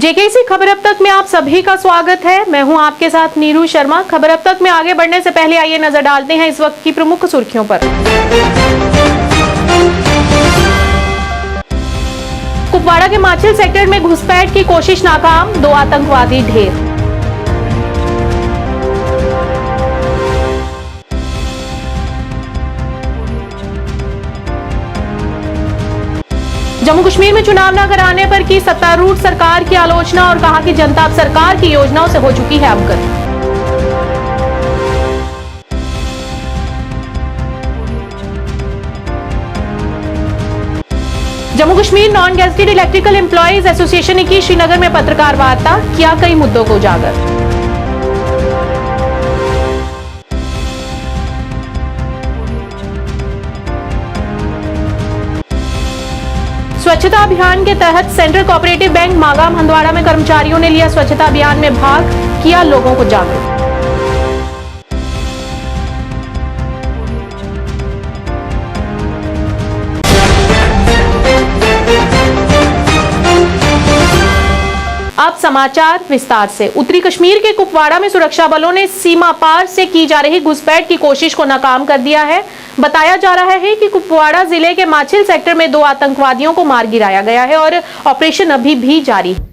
JKC खबर अब तक में आप सभी का स्वागत है। मैं हूं आपके साथ नीरू शर्मा। खबर अब तक में आगे बढ़ने से पहले आइए नजर डालते हैं इस वक्त की प्रमुख सुर्खियों पर। कुपवाड़ा के माछिल सेक्टर में घुसपैठ की कोशिश नाकाम, 2 आतंकवादी ढेर। जम्मू कश्मीर में चुनाव न कराने पर की सत्तारूढ़ सरकार की आलोचना और कहा कि जनता अब सरकार की योजनाओं से हो चुकी है अवगत। Jammu Kashmir non gazetted electrical employees association ने की श्रीनगर में पत्रकार वार्ता, किया कई मुद्दों को उजागर। स्वच्छता अभियान के तहत central cooperative bank Magam Handwara में कर्मचारियों ने लिया स्वच्छता अभियान में भाग, किया लोगों को जागरूक। अब समाचार विस्तार से। उत्तरी कश्मीर के कुपवाड़ा में सुरक्षा बलों ने सीमा पार से की जा रही घुसपैठ की कोशिश को नाकाम कर दिया है। बताया जा रहा है कि कुपवाड़ा जिले के माछिल सेक्टर में 2 आतंकवादियों को मार गिराया गया है और ऑपरेशन अभी भी जारी है।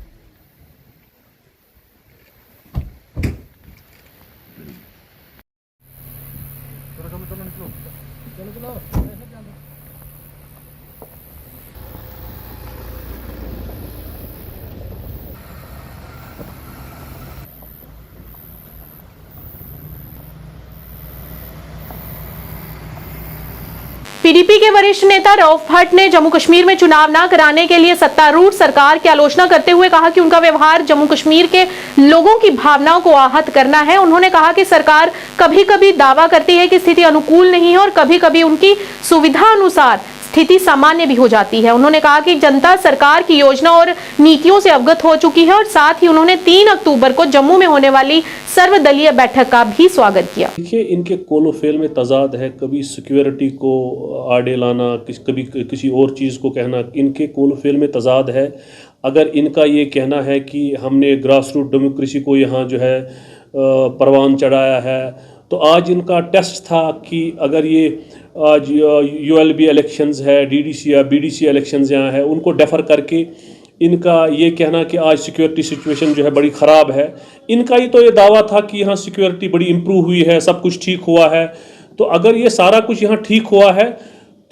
पीडीपी के वरिष्ठ नेता रऊफ भट्ट ने जम्मू कश्मीर में चुनाव न कराने के लिए सत्तारूढ़ सरकार की आलोचना करते हुए कहा कि उनका व्यवहार जम्मू कश्मीर के लोगों की भावनाओं को आहत करना है। उन्होंने कहा कि सरकार कभी कभी दावा करती है कि स्थिति अनुकूल नहीं है और कभी कभी उनकी सुविधा अनुसार स्थिति सामान्य भी हो जाती है। उन्होंने कहा कि जनता सरकार की योजना और नीतियों से अवगत हो चुकी है और साथ ही उन्होंने 3 अक्टूबर को जम्मू में होने वाली सर्वदलीय बैठक का भी स्वागत किया। देखिए, इनके कोलोफेल में तजाद है, कभी सिक्योरिटी को आड़े लाना, कभी किसी और चीज़ को कहना, इनके कोलोफेल में तजाद है। अगर इनका ये कहना है कि हमने ग्रास रूट डेमोक्रेसी को यहाँ जो है परवान चढ़ाया है, तो आज इनका टेस्ट था कि अगर ये आज यूएलबी इलेक्शंस है, डीडीसी या बीडीसी इलेक्शंस यहाँ है, उनको डेफर करके इनका ये कहना कि आज सिक्योरिटी सिचुएशन जो है बड़ी ख़राब है। इनका ही तो ये दावा था कि यहाँ सिक्योरिटी बड़ी इम्प्रूव हुई है, सब कुछ ठीक हुआ है। तो अगर ये सारा कुछ यहाँ ठीक हुआ है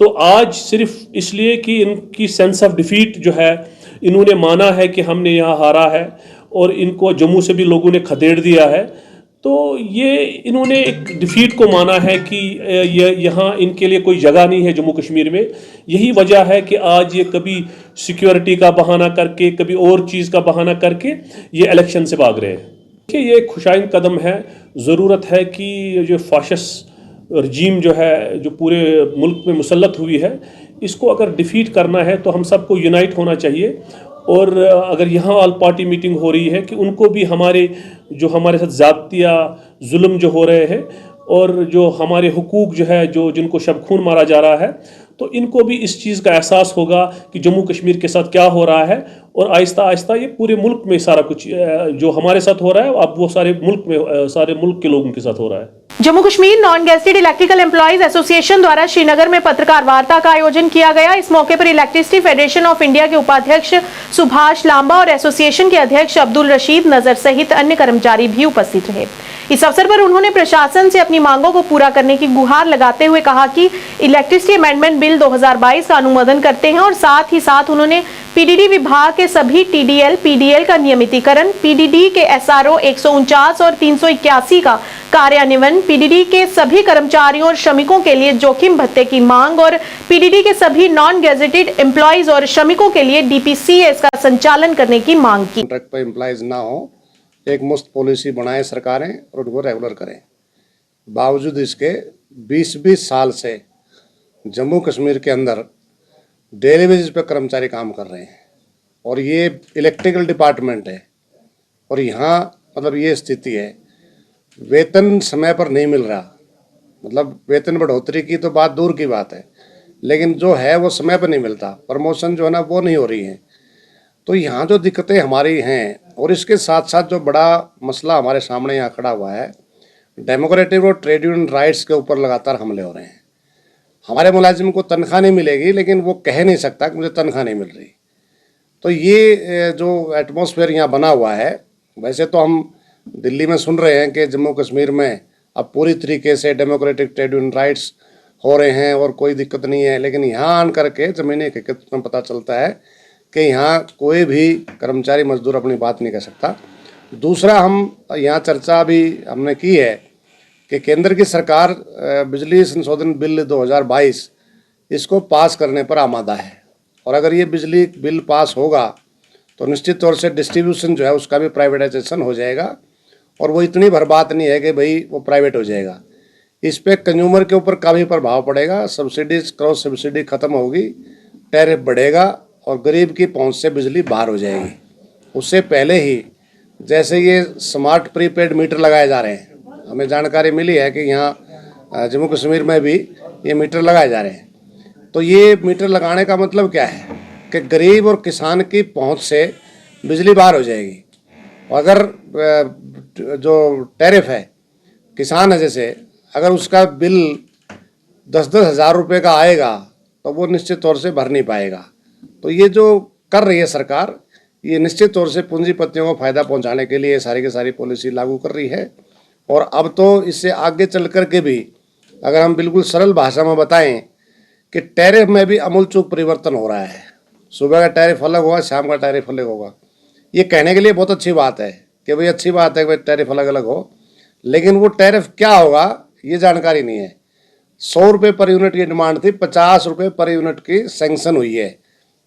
तो आज सिर्फ इसलिए कि इनकी सेंस ऑफ डिफीट जो है, इन्होंने माना है कि हमने यहाँ हारा है और इनको जम्मू से भी लोगों ने खदेड़ दिया है, तो ये इन्होंने एक डिफीट को माना है कि यहाँ इनके लिए कोई जगह नहीं है जम्मू कश्मीर में। यही वजह है कि आज ये कभी सिक्योरिटी का बहाना करके, कभी और चीज़ का बहाना करके ये इलेक्शन से भाग रहे हैं। कि ये एक खुशाइन कदम है। ज़रूरत है कि जो फाशिस्ट रजीम जो है, जो पूरे मुल्क में मुसल्लत हुई है, इसको अगर डिफीट करना है तो हम सबको यूनाइट होना चाहिए। और अगर यहाँ ऑल पार्टी मीटिंग हो रही है कि उनको भी हमारे साथ ज़्यादतियाँ जुल्म जो हो रहे हैं और जो हमारे हुकूक जो है, जो जिनको शब खून मारा जा रहा है, तो इनको भी इस चीज़ का एहसास होगा कि जम्मू कश्मीर के साथ क्या हो रहा है। और आहिस्ता आहिस्ता ये पूरे मुल्क में सारा कुछ जो हमारे साथ हो रहा है, अब वो सारे मुल्क के लोगों के साथ हो रहा है। Jammu Kashmir non gazetted electrical employees association द्वारा श्रीनगर में पत्रकार वार्ता का आयोजन किया गया। इस मौके पर इलेक्ट्रिसिटी फेडरेशन ऑफ इंडिया के उपाध्यक्ष सुभाष लांबा और एसोसिएशन के अध्यक्ष अब्दुल रशीद नजर सहित अन्य कर्मचारी भी उपस्थित रहे। इस अवसर पर उन्होंने प्रशासन से अपनी मांगों को पूरा करने की गुहार लगाते हुए कहा कि इलेक्ट्रिसिटी अमेंडमेंट बिल 2022 का अनुमोदन करते हैं और साथ ही साथ उन्होंने पीडीडी विभाग के सभी टीडीएल, पीडीएल का नियमितीकरण, पीडीडी के एसआरओ 149 और 381 का कार्यान्वयन, पीडीडी के सभी कर्मचारियों और श्रमिकों के लिए जोखिम भत्ते की मांग और पीडीडी के सभी नॉन गेजेटेड एम्प्लॉयज और श्रमिकों के लिए डीपीसीएस का संचालन करने की मांग की। कॉन्ट्रैक्ट पर एम्प्लॉयज ना हो, एक मुफ्त पॉलिसी बनाए सरकारें और उनको रेगुलर करें। बावजूद इसके 20-20 साल से जम्मू कश्मीर के अंदर डेली बेसिस पे कर्मचारी काम कर रहे हैं और ये इलेक्ट्रिकल डिपार्टमेंट है और यहाँ मतलब ये स्थिति है, वेतन समय पर नहीं मिल रहा। मतलब वेतन बढ़ोतरी की तो बात दूर की बात है, लेकिन जो है वो समय पर नहीं मिलता। प्रमोशन जो है ना वो नहीं हो रही है। तो यहाँ जो दिक्कतें हमारी हैं, और इसके साथ साथ जो बड़ा मसला हमारे सामने यहाँ खड़ा हुआ है, डेमोक्रेटिक और ट्रेड यूनियन राइट्स के ऊपर लगातार हमले हो रहे हैं। हमारे मुलाजिम को तनख्वाह नहीं मिलेगी, लेकिन वो कह नहीं सकता कि मुझे तनख्वाह नहीं मिल रही। तो ये जो एटमॉस्फेयर यहाँ बना हुआ है, वैसे तो हम दिल्ली में सुन रहे हैं कि जम्मू कश्मीर में अब पूरी तरीके से डेमोक्रेटिक ट्रेड यूनियन राइट्स हो रहे हैं और कोई दिक्कत नहीं है, लेकिन यहाँ आन करके ज़मीनी हकीकत में पता चलता है कि यहाँ कोई भी कर्मचारी मजदूर अपनी बात नहीं कह सकता। दूसरा, हम यहाँ चर्चा भी हमने की है कि केंद्र की सरकार बिजली संशोधन बिल 2022 इसको पास करने पर आमादा है, और अगर ये बिजली बिल पास होगा तो निश्चित तौर से डिस्ट्रीब्यूशन जो है उसका भी प्राइवेटाइजेशन हो जाएगा, और वो इतनी बर्बाद नहीं है कि भाई वो प्राइवेट हो जाएगा। इस पे कंज्यूमर के ऊपर काफ़ी प्रभाव पड़ेगा, सब्सिडीज क्रॉस सब्सिडी खत्म होगी, टैरिफ बढ़ेगा और गरीब की पहुंच से बिजली बाहर हो जाएगी। उससे पहले ही जैसे ये स्मार्ट प्रीपेड मीटर लगाए जा रहे हैं, हमें जानकारी मिली है कि यहाँ जम्मू कश्मीर में भी ये मीटर लगाए जा रहे हैं। तो ये मीटर लगाने का मतलब क्या है कि गरीब और किसान की पहुंच से बिजली बाहर हो जाएगी। अगर जो टैरिफ है, किसान है जैसे, अगर उसका बिल 10-10 हज़ार रुपये का आएगा तो वो निश्चित तौर से भर नहीं पाएगा। तो ये जो कर रही है सरकार, ये निश्चित तौर से पूंजीपतियों को फ़ायदा पहुंचाने के लिए सारी की सारी पॉलिसी लागू कर रही है। और अब तो इससे आगे चल कर के भी अगर हम बिल्कुल सरल भाषा में बताएं कि टैरिफ में भी अमूलचूल परिवर्तन हो रहा है। सुबह का टैरिफ अलग होगा, शाम का टैरिफ अलग होगा। ये कहने के लिए बहुत अच्छी बात है कि भाई अच्छी बात है कि भाई टैरिफ अलग अलग हो, लेकिन वो टैरिफ क्या होगा ये जानकारी नहीं है। 100 रुपये पर यूनिट की डिमांड थी, 50 रुपये पर यूनिट की सैंक्शन हुई है।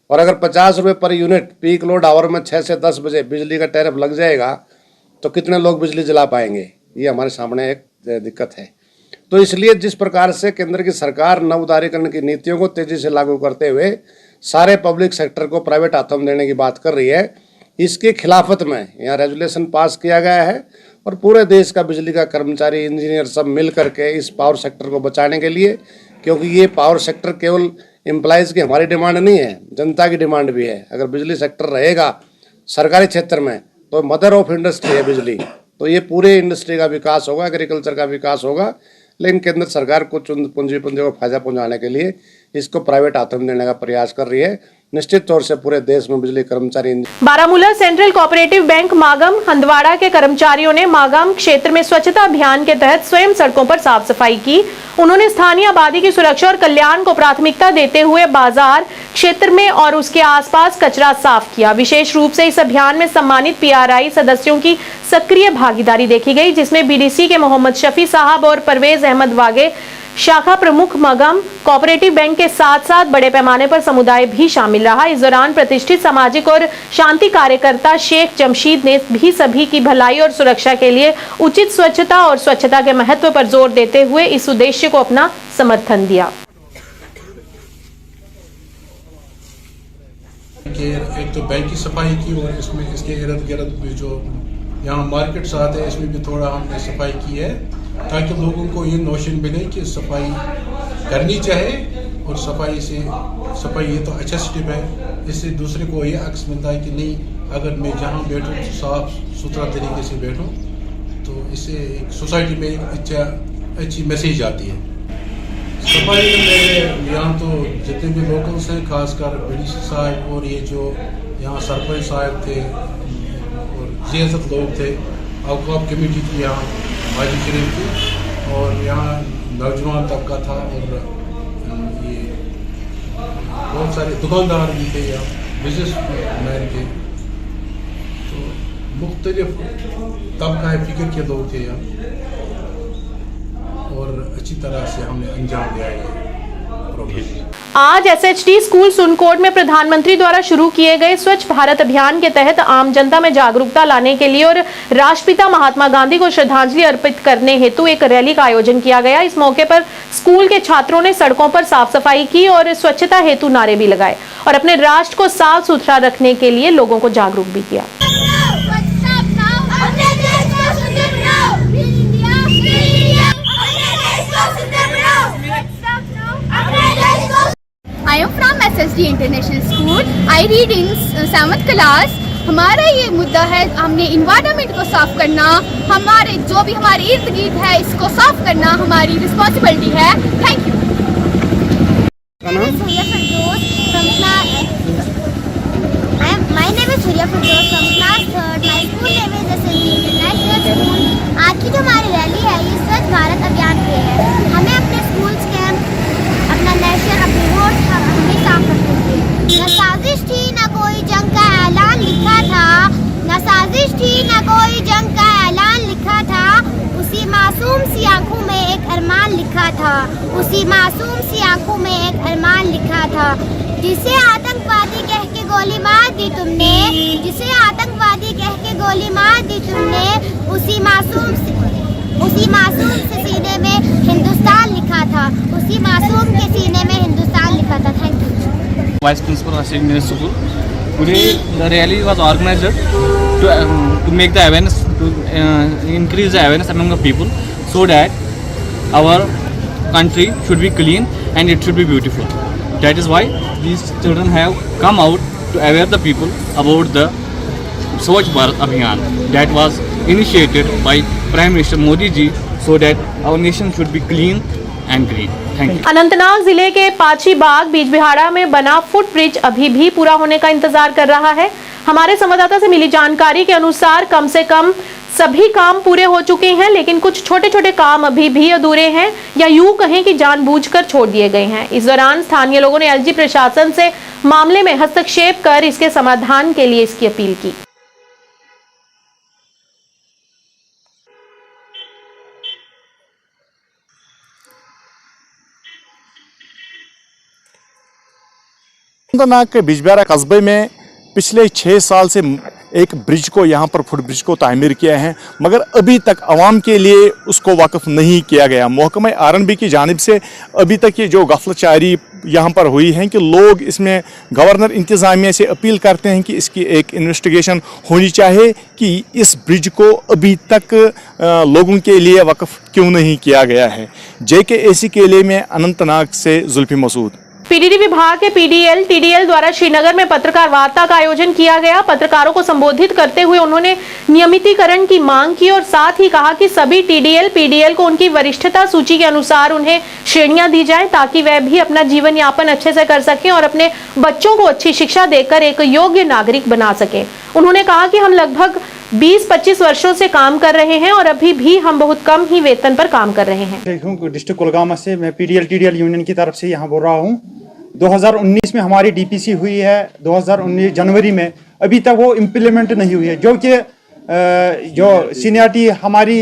और अगर 50 रुपये per unit peak load our में 6 से 10 बजे बिजली का टैरिफ लग जाएगा तो कितने लोग बिजली जला पाएंगे, ये हमारे सामने एक दिक्कत है। तो इसलिए जिस प्रकार से केंद्र की सरकार नव उदारीकरण की नीतियों को तेजी से लागू करते हुए सारे पब्लिक सेक्टर को प्राइवेट हाथों में देने की बात कर रही है, इसकी खिलाफत में यहाँ रेजुलेशन पास किया गया है और पूरे देश का बिजली का कर्मचारी, इंजीनियर सब मिल करके इस पावर सेक्टर को बचाने के लिए, क्योंकि ये पावर सेक्टर केवल एम्प्लॉयज़ की हमारी डिमांड नहीं है, जनता की डिमांड भी है। अगर बिजली सेक्टर रहेगा सरकारी क्षेत्र में तो मदर ऑफ इंडस्ट्री है बिजली, तो ये पूरे इंडस्ट्री का विकास होगा, एग्रीकल्चर का विकास होगा। लेकिन केंद्र सरकार को पूंजीपतियों को फायदा पहुंचाने के लिए इसको प्राइवेट हाथों में देने का प्रयास कर रही है। निश्चित तौर से पूरे देश में बिजली कर्मचारी। Baramulla central cooperative bank Magam Handwara के कर्मचारियों ने मागम क्षेत्र में स्वच्छता अभियान के तहत स्वयं सड़कों पर साफ सफाई की। उन्होंने स्थानीय आबादी की सुरक्षा और कल्याण को प्राथमिकता देते हुए बाजार क्षेत्र में और उसके आसपास कचरा साफ किया। विशेष रूप से इस अभियान में सम्मानित पीआरआई सदस्यों की सक्रिय भागीदारी देखी गई, जिसमें बीडीसी के मोहम्मद शफी साहब और परवेज अहमद वागे शाखा प्रमुख मगम कोऑपरेटिव बैंक के साथ साथ बड़े पैमाने पर समुदाय भी शामिल रहा। इस दौरान प्रतिष्ठित सामाजिक और शांति कार्यकर्ता शेख जमशीद ने भी सभी की भलाई और सुरक्षा के लिए उचित स्वच्छता और स्वच्छता के महत्व पर जोर देते हुए इस उद्देश्य को अपना समर्थन दिया। एक तो बैंक की सफाई की और इसमें इसके इर्द गिर्द भी जो यहाँ मार्केट्स आते हैं इसमें भी थोड़ा हमने सफाई की है, ताकि लोगों को ये नोशन मिले कि सफाई करनी चाहिए और सफाई ये तो अच्छा स्टेप है। इससे दूसरे को ये अक्स मिलता है कि नहीं, अगर मैं जहाँ बैठूँ साफ सुथरा तरीके से बैठूँ तो इससे एक सोसाइटी में एक अच्छी मैसेज आती है। सफाई में यहाँ तो जितने भी लोकल्स हैं, खासकर बीडीसी साहब और ये जो यहाँ सरपंच साहब थे और जियासत लोग थे, औकाफ कमेटी थी यहाँ हाजी शरीफ की, और यहाँ नौजवान तबका था और ये बहुत सारे दुकानदार भी थे यहाँ, बिजनेस मैन थे, तो मुख्तलिफ तबका फिक्र के लोग थे यहाँ और अच्छी तरह से हमने अंजाम दिया है। आज एसएचटी स्कूल सुनकोट में प्रधानमंत्री द्वारा शुरू किए गए स्वच्छ भारत अभियान के तहत आम जनता में जागरूकता लाने के लिए और राष्ट्रपिता महात्मा गांधी को श्रद्धांजलि अर्पित करने हेतु एक रैली का आयोजन किया गया। इस मौके पर स्कूल के छात्रों ने सड़कों पर साफ सफाई की और स्वच्छता हेतु नारे भी लगाए और अपने राष्ट्र को साफ सुथरा रखने के लिए लोगों को जागरूक भी किया। I am from SSD international school. I read in 7th class. हमारा ये मुद्दा है, हमने इन्वायरमेंट को साफ करना, हमारे जो भी हमारे इर्द गिर्द है इसको साफ करना हमारी रिस्पॉन्सिबिलिटी है। Thank you. My name is Surya Firdaus from class 3rd. My school name is SSD International School. आज की जो हमारी रैली है ये स्वच्छ भारत अभियान पे है। हमें अपने स्कूल्स के अपना नेशन अपनी रोड हमें साफ रखते थे। न साजिश थी न कोई जंग का ऐलान लिखा था, न साजिश थी न कोई जंग का ऐलान लिखा था। उसी मासूम सी आंखों में एक अरमान लिखा था, उसी मासूम सी आंखों में एक अरमान लिखा था। जिसे आतंकवादी कह के गोली मार दी तुमने, जिसे आतंकवादी कह के गोली मार दी तुमने, उसी मासूम से सीने में हिंदुस्तान लिखा था, उसी मासूम के सीने में हिंदुस्तान लिखा था। Thank you. Vice Principal Hashim Middle School. Today the rally was organized to make the awareness, to increase the awareness among the people, so that our country should be clean and it should be beautiful. That is why these children have come out to aware the people about the Swachh Bharat Abhiyan that was initiated by Prime Minister Modi ji, so that our nation should be clean and green. Thank you. Anantnag जिले के पाची बाग बीजबिहाड़ा में बना foot bridge अभी भी पूरा होने का इंतजार कर रहा है। हमारे संवाददाता से मिली जानकारी के अनुसार कम से कम सभी काम पूरे हो चुके हैं, लेकिन कुछ छोटे छोटे काम अभी भी अधूरे हैं या यूं कहें कि जानबूझकर छोड़ दिए गए हैं। इस दौरान स्थानीय लोगों ने एलजी प्रशासन से मामले में हस्तक्षेप कर इसके समाधान के लिए इसकी अपील की। अनंतनाग के बिजबिहाड़ा कस्बे में पिछले 6 साल से एक ब्रिज को यहाँ पर फुट ब्रिज को तामीर किया है, मगर अभी तक आवाम के लिए उसको वाकफ नहीं किया गया। महकमा आर&बी की जानिब से अभी तक ये जो गफलतचारी यहाँ पर हुई है कि लोग इसमें गवर्नर इंतज़ामिया से अपील करते हैं कि इसकी एक इन्वेस्टिगेशन होनी चाहिए कि इस ब्रिज को अभी तक लोगों के लिए वक्फ क्यों नहीं किया गया है। JKAC के लिए मैं अनंतनाग से जुल्फी मसूद। पीडीडी विभाग के पीडीएल टीडीएल द्वारा श्रीनगर में पत्रकार वार्ता का आयोजन किया गया। पत्रकारों को संबोधित करते हुए उन्होंने नियमितीकरण की मांग की और साथ ही कहा कि सभी टीडीएल पीडीएल को उनकी वरिष्ठता सूची के अनुसार उन्हें श्रेणियां दी जाएं ताकि वह भी अपना जीवन यापन अच्छे से कर सकें और अपने बच्चों को अच्छी शिक्षा देकर एक योग्य नागरिक बना सकें। उन्होंने कहा कि हम लगभग 20-25 वर्षों से काम कर रहे हैं और अभी भी हम बहुत कम ही वेतन पर काम कर रहे हैं। डिस्ट्रिक्ट कुलगामा से मैं पीडीएल टीडीएल यूनियन की तरफ से यहाँ बोल रहा हूँ। 2019 में हमारी डीपीसी हुई है, 2019 जनवरी में, अभी तक वो इम्प्लीमेंट नहीं हुई है, जो कि जो सीनियरिटी हमारी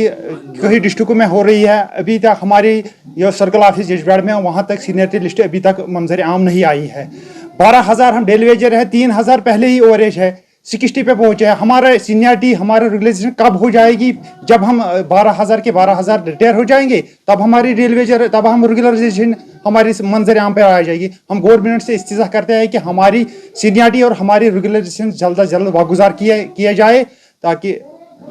कई डिस्ट्रिक्टों में हो रही है। अभी तक हमारी जो सर्कल ऑफिस बिजबिहाड़ा में वहाँ तक सीनियरिटी लिस्ट अभी तक मंजर आम नहीं आई है। 12,000 हम डेली वेजर है, 3,000 पहले ही ओवरेज है, 60 पे पहुंचे हैं। हमारा सीनियरिटी हमारा रेगुलेशन कब हो जाएगी? जब हम 12,000 के 12,000 रिटायर हो जाएंगे तब हमारी रेलवेजर, तब हम रेगुलराइजेशन हमारी मंजर आम पे आ जाएगी। हम गवर्नमेंट से इस्तिजा करते हैं कि हमारी सीनियरिटी और हमारी रेगुलराइजेशन जल्द अज जल्द वागुजार किया जाए ताकि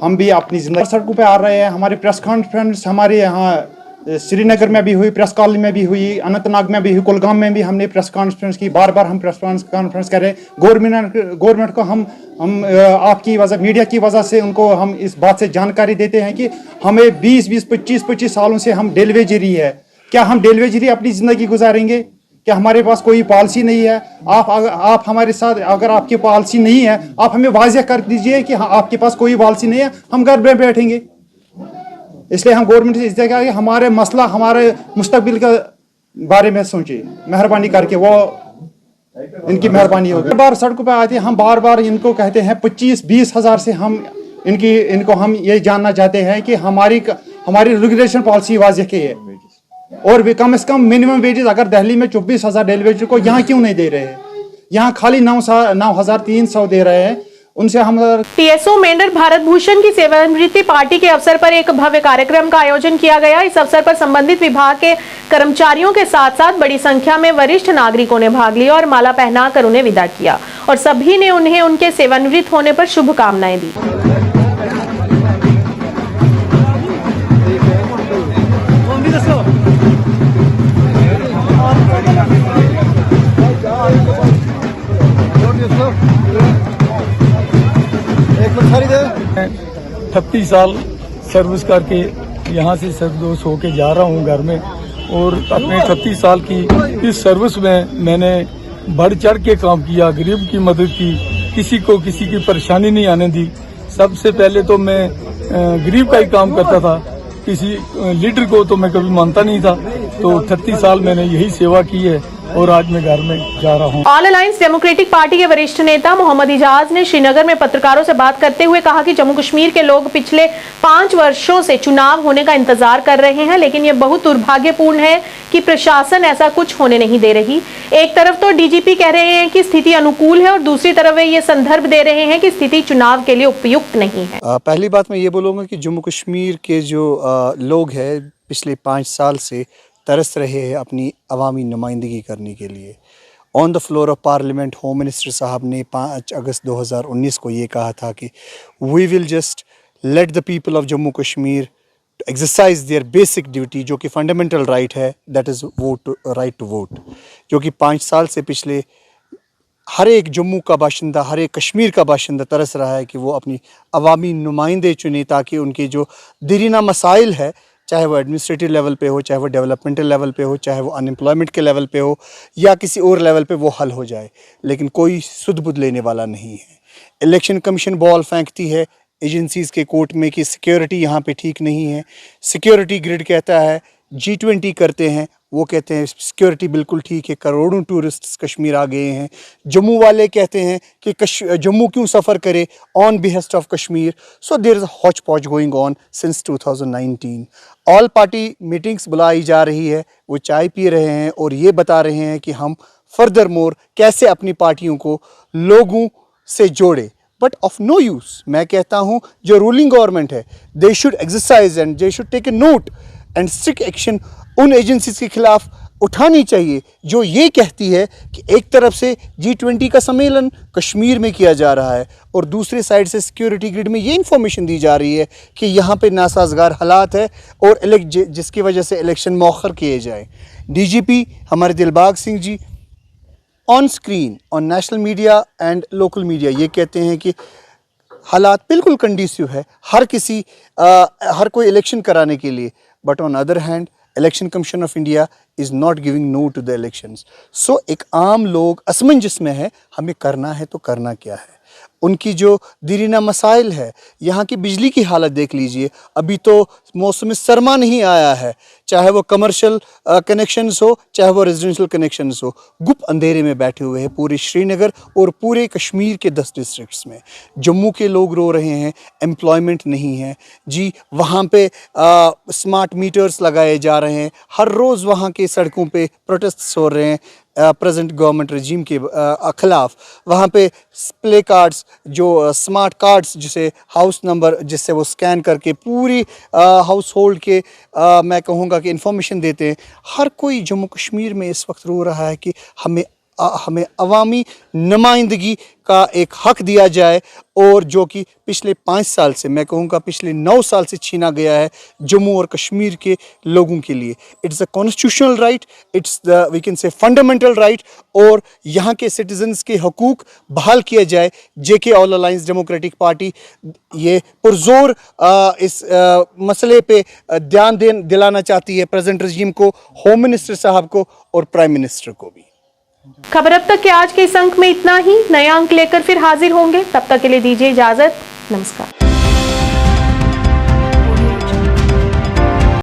हम भी अपनी जिंदगी सड़कों पे आ रहे हैं। हमारी प्रेस कॉन्फ्रेंस हमारे यहाँ श्रीनगर में भी हुई, प्रेस कॉलोनी में भी हुई, अनंतनाग में भी हुई, कुलगाम में भी हमने प्रेस कॉन्फ्रेंस की। बार बार हम प्रेस कॉन्फ्रेंस करें। गवर्नमेंट को हम आपकी वजह, मीडिया की वजह से उनको हम इस बात से जानकारी देते हैं कि हमें 20-20, 25-25 सालों से हम डेलीवेजरी है। क्या हम डेलीवेजरी अपनी ज़िंदगी गुजारेंगे? क्या हमारे पास कोई पॉलिसी नहीं है? आप हमारे साथ, अगर आपकी पॉलिसी नहीं है आप हमें वाज़ेह कर दीजिए कि आपके पास कोई पॉलिसी नहीं है, हम घर में बैठेंगे। इसलिए हम गवर्नमेंट से इस जगह कि हमारे मसला, हमारे मुस्तकबिल के बारे में सोचिए, मेहरबानी करके, वो इनकी मेहरबानी होगी। बार सड़कों पे आते हैं, हम बार बार इनको कहते हैं 25-20 हज़ार से हम इनको हम ये जानना चाहते हैं कि हमारी रेगुलेशन पॉलिसी वाज़ेह की है और भी कम से कम मिनिमम वेजेस अगर दिल्ली में 24,000 डेली वेज को यहाँ क्यों नहीं दे रहे हैं? यहाँ खाली 9,300 दे रहे हैं। उनसे हम टीएसओ मेंढर भारत भूषण की सेवानिवृत्ति पार्टी के अवसर पर एक भव्य कार्यक्रम का आयोजन किया गया। इस अवसर पर संबंधित विभाग के कर्मचारियों के साथ साथ बड़ी संख्या में वरिष्ठ नागरिकों ने भाग लिया और माला पहनाकर उन्हें विदा किया और सभी ने उन्हें उनके सेवानिवृत्त होने पर शुभकामनाएं दी। 36 साल सर्विस करके यहाँ से सर्विस होके जा रहा हूँ घर में, और अपने 36 साल की इस सर्विस में मैंने बढ़ चढ़ के काम किया, गरीब की मदद की, किसी को किसी की परेशानी नहीं आने दी। सबसे पहले तो मैं गरीब का ही काम करता था, किसी लीडर को तो मैं कभी मानता नहीं था। तो 36 साल मैंने यही सेवा की है और आज मैं घर में जा रहा हूँ। ऑल अलायंस डेमोक्रेटिक पार्टी के वरिष्ठ नेता मोहम्मद इजाज ने श्रीनगर में पत्रकारों से बात करते हुए कहा कि जम्मू कश्मीर के लोग पिछले 5 वर्षों से चुनाव होने का इंतजार कर रहे हैं, लेकिन ये बहुत दुर्भाग्यपूर्ण है कि प्रशासन ऐसा कुछ होने नहीं दे रही। एक तरफ तो डीजीपी कह रहे हैं कि स्थिति अनुकूल है और दूसरी तरफ वे ये संदर्भ दे रहे हैं कि स्थिति चुनाव के लिए उपयुक्त नहीं है। पहली बात मैं ये बोलूँगा कि जम्मू कश्मीर के जो लोग हैं पिछले 5 साल से तरस रहे हैं अपनी अवामी नुमाइंदगी करने के लिए। On the floor of parliament home minister साहब ने 5 अगस्त 2019 को ये कहा था कि we will just let the people of Jammu Kashmir exercise their basic duty, जो कि फंडामेंटल राइट है, that is vote, right to vote, जो कि 5 साल से पिछले हर एक जम्मू का बाशिंदा, हर एक कश्मीर का बाशिंदा तरस रहा है कि वो अपनी अवामी नुमाइंदे चुने ताकि उनके जो दीरीना मसाइल है, चाहे वो एडमिनिस्ट्रेटिव लेवल पे हो, चाहे वो डेवलपमेंटल लेवल पे हो, चाहे वो अनएम्प्लॉयमेंट के लेवल पे हो या किसी और लेवल पे, वो हल हो जाए। लेकिन कोई सुध बुध लेने वाला नहीं है। इलेक्शन कमीशन बॉल फेंकती है एजेंसीज़ के कोर्ट में कि सिक्योरिटी यहाँ पे ठीक नहीं है। सिक्योरिटी ग्रिड कहता है G20 करते हैं, वो कहते हैं सिक्योरिटी बिल्कुल ठीक है, करोड़ों टूरिस्ट्स कश्मीर आ गए हैं। जम्मू वाले कहते हैं कि जम्मू क्यों सफ़र करे on behest of Kashmir. So there is a hotch potch going on since 2019। All party meetings बुलाई जा रही है, वो चाय पी रहे हैं और ये बता रहे हैं कि हम फर्दर मोर कैसे अपनी पार्टियों को लोगों से जोड़े, बट ऑफ नो यूज़। मैं कहता हूँ जो रूलिंग गवर्नमेंट है, they should exercise and they should take a note and strict action उन एजेंसीज के खिलाफ उठानी चाहिए जो ये कहती है कि एक तरफ से G20 का सम्मेलन कश्मीर में किया जा रहा है और दूसरे साइड से सिक्योरिटी ग्रिड में ये इन्फॉर्मेशन दी जा रही है कि यहाँ पे नासाजगार हालात है और जिसकी वजह से इलेक्शन मौखर किए जाए। DGP हमारे Dilbagh Singh ji on screen, on national media and local media ये कहते हैं कि हालात बिल्कुल कंडीसिव है हर कोई इलेक्शन कराने के लिए, but on other hand election commission of India is not giving no to the elections. So एक आम लोग असमंजस में है, हमें करना है तो करना क्या है। उनकी जो दीरीना मसाइल है, यहाँ की बिजली की हालत देख लीजिए, अभी तो मौसम सरमा नहीं आया है, चाहे वो कमर्शियल कनेक्शंस हो चाहे वो रेजिडेंशियल कनेक्शंस हो, गुप अंधेरे में बैठे हुए हैं पूरे श्रीनगर और पूरे कश्मीर के 10 डिस्ट्रिक्ट्स में। जम्मू के लोग रो रहे हैं, एम्प्लॉयमेंट नहीं है जी, वहाँ पे स्मार्ट मीटर्स लगाए जा रहे हैं, हर रोज़ वहाँ के सड़कों पे प्रोटेस्ट हो रहे हैं प्रेजेंट गवर्नमेंट रजीम के ख़िलाफ़। वहाँ पे प्ले कार्ड्स, जो स्मार्ट कार्ड्स जिसे हाउस नंबर जिससे वो स्कैन करके पूरी हाउस होल्ड के मैं कहूँगा कि इंफॉर्मेशन देते हैं। हर कोई जम्मू कश्मीर में इस वक्त रो रहा है कि हमें अवामी नुमाइंदगी का एक हक दिया जाए, और जो कि पिछले 5 साल से, मैं कहूँगा पिछले 9 साल से छीना गया है जम्मू और कश्मीर के लोगों के लिए। It's a constitutional right, it's the we can say fundamental right, और यहाँ के सिटीजन्स के हकूक़ बहाल किया जाए। JK all alliance democratic party ये पुरजोर इस मसले पे ध्यान दिलाना चाहती है प्रेजेंट रजीम को, होम मिनिस्टर साहब को और प्राइम मिनिस्टर को भी। खबर अब तक के आज के इस अंक में इतना ही। नया अंक लेकर फिर हाजिर होंगे, तब तक के लिए दीजिए इजाजत। नमस्कार।